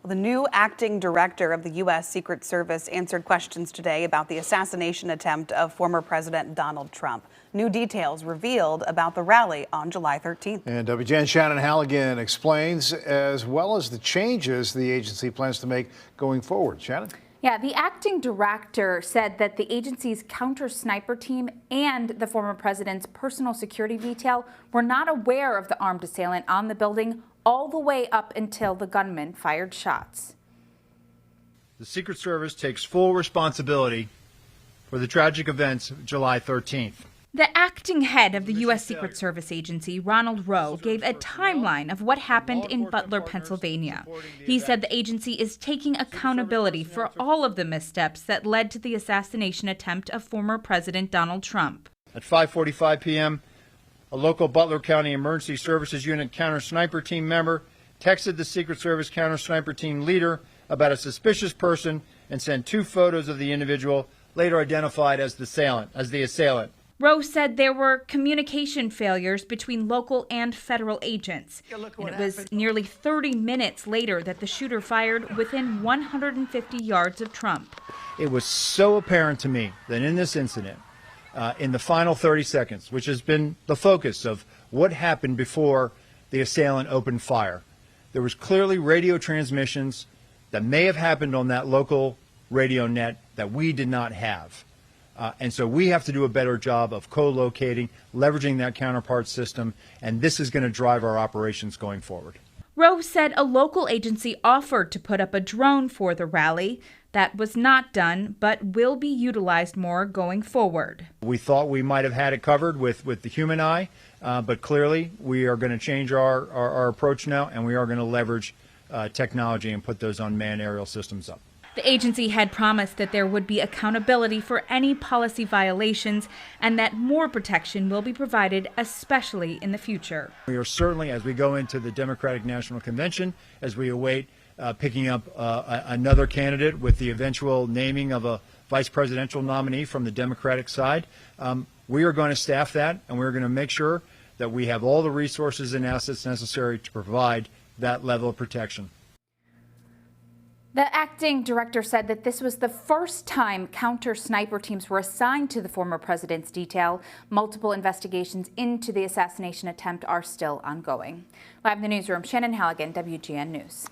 Well, the new acting director of the U.S. Secret Service answered questions today about the assassination attempt of former President Donald Trump. New details revealed about the rally on July 13th. And WGN Shannon Halligan explains, as well as the changes the agency plans to make going forward. Shannon? Yeah, the acting director said that the agency's counter-sniper team and the former president's personal security detail were not aware of the armed assailant on the building all the way up until the gunman fired shots. The Secret Service takes full responsibility for the tragic events of July 13th. The acting head of the U.S. Secret Service agency, Ronald Rowe, gave a timeline of what happened in Butler, Pennsylvania. He said the agency is taking accountability for all of the missteps that led to the assassination attempt of former President Donald Trump. At 5:45 p.m., a local Butler County Emergency Services Unit counter-sniper team member texted the Secret Service counter-sniper team leader about a suspicious person and sent 2 photos of the individual, later identified as the assailant. Rowe said there were communication failures between local and federal agents. And it was nearly 30 minutes later that the shooter fired within 150 yards of Trump. It was so apparent to me that in this incident, in the final 30 seconds, which has been the focus of what happened before the assailant opened fire, there was clearly radio transmissions that may have happened on that local radio net that we did not have. And so we have to do a better job of co-locating, leveraging that counterpart system, and this is going to drive our operations going forward. Rowe said a local agency offered to put up a drone for the rally. That was not done, but will be utilized more going forward. We thought we might have had it covered with the human eye, but clearly we are going to change our approach now, and we are going to leverage technology and put those unmanned aerial systems up. The agency had promised that there would be accountability for any policy violations and that more protection will be provided, especially in the future. We are certainly, as we go into the Democratic National Convention, as we await picking up another candidate with the eventual naming of a vice presidential nominee from the Democratic side, we are going to staff that, and we're going to make sure that we have all the resources and assets necessary to provide that level of protection. The acting director said that this was the first time counter-sniper teams were assigned to the former president's detail. Multiple investigations into the assassination attempt are still ongoing. Live in the newsroom, Shannon Halligan, WGN News.